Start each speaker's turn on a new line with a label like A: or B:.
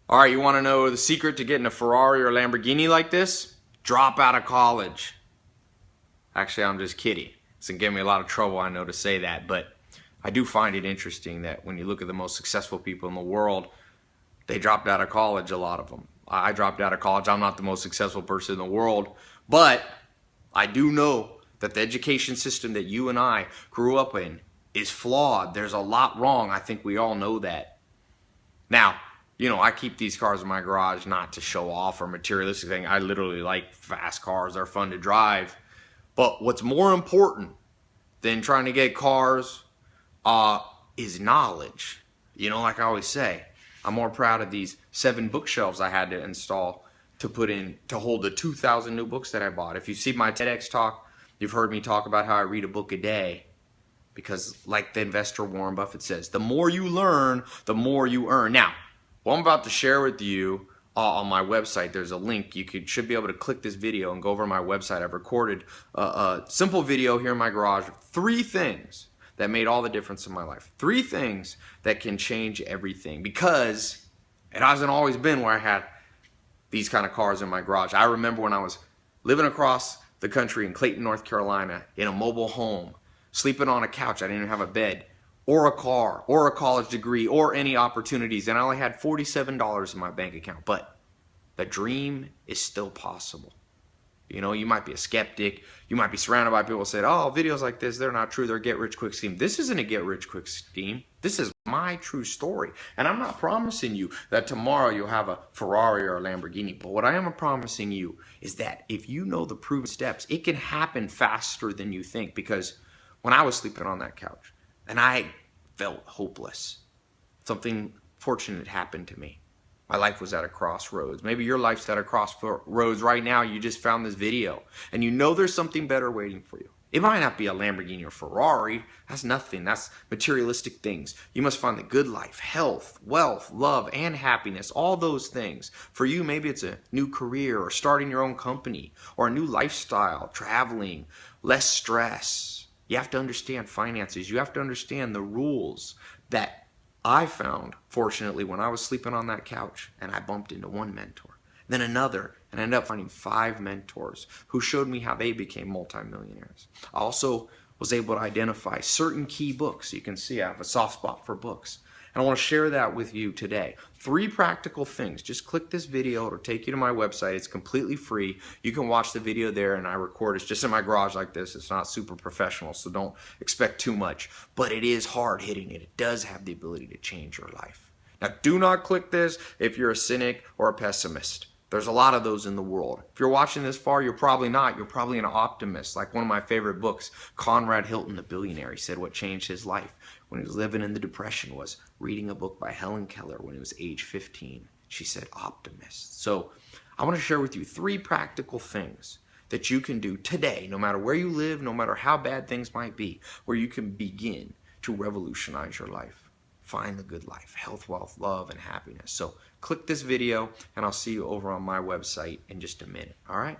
A: All right, you want to know the secret to getting a Ferrari or Lamborghini like this? Drop out of college. Actually, I'm just kidding. It's going to give me a lot of trouble, I know, to say that, but I do find it interesting that when you look at the most successful people in the world, they dropped out of college, a lot of them. I dropped out of college. I'm not the most successful person in the world, but I do know that the education system that you and I grew up in is flawed. There's a lot wrong. I think we all know that. Now, you know, I keep these cars in my garage not to show off or materialistic thing. I literally like fast cars. They're fun to drive. But what's more important than trying to get cars is knowledge. You know, like I always say, I'm more proud of these 7 bookshelves I had to install to put in to hold the 2,000 new books that I bought. If you see my TEDx talk, you've heard me talk about how I read a book a day. Because like the investor Warren Buffett says, the more you learn, the more you earn. Now, what I'm about to share with you on my website, there's a link. You should be able to click this video and go over to my website. I've recorded a simple video here in my garage. 3 things that made all the difference in my life. 3 things that can change everything. Because it hasn't always been where I had these kind of cars in my garage. I remember when I was living across the country in Clayton, North Carolina, in a mobile home, sleeping on a couch. I didn't even have a bed, or a car, or a college degree, or any opportunities. And I only had $47 in my bank account. But the dream is still possible. You know, you might be a skeptic. You might be surrounded by people who say, oh, videos like this, they're not true. They're a get-rich-quick scheme. This isn't a get-rich-quick scheme. This is my true story. And I'm not promising you that tomorrow you'll have a Ferrari or a Lamborghini. But what I am promising you is that if you know the proven steps, it can happen faster than you think. Because when I was sleeping on that couch, and I felt hopeless, something fortunate happened to me. My life was at a crossroads. Maybe your life's at a crossroads right now. You just found this video, and you know there's something better waiting for you. It might not be a Lamborghini or Ferrari. That's nothing. That's materialistic things. You must find the good life, health, wealth, love, and happiness, all those things. For you, maybe it's a new career or starting your own company or a new lifestyle, traveling, less stress. You have to understand finances. You have to understand the rules that I found, fortunately, when I was sleeping on that couch, and I bumped into one mentor, then another, and I ended up finding 5 mentors who showed me how they became multimillionaires. I also was able to identify certain key books. You can see I have a soft spot for books. And I want to share that with you today. 3 practical things. Just click this video. It'll take you to my website. It's completely free. You can watch the video there, and I record. It's just in my garage like this. It's not super professional, so don't expect too much. But it is hard hitting it. It does have the ability to change your life. Now, do not click this if you're a cynic or a pessimist. There's a lot of those in the world. If you're watching this far, you're probably not. You're probably an optimist. Like one of my favorite books, Conrad Hilton, the billionaire, he said what changed his life when he was living in the Depression was reading a book by Helen Keller when he was age 15. She said optimist. So I want to share with you 3 practical things that you can do today, no matter where you live, no matter how bad things might be, where you can begin to revolutionize your life. Find the good life, health, wealth, love, and happiness. So click this video, and I'll see you over on my website in just a minute. All right?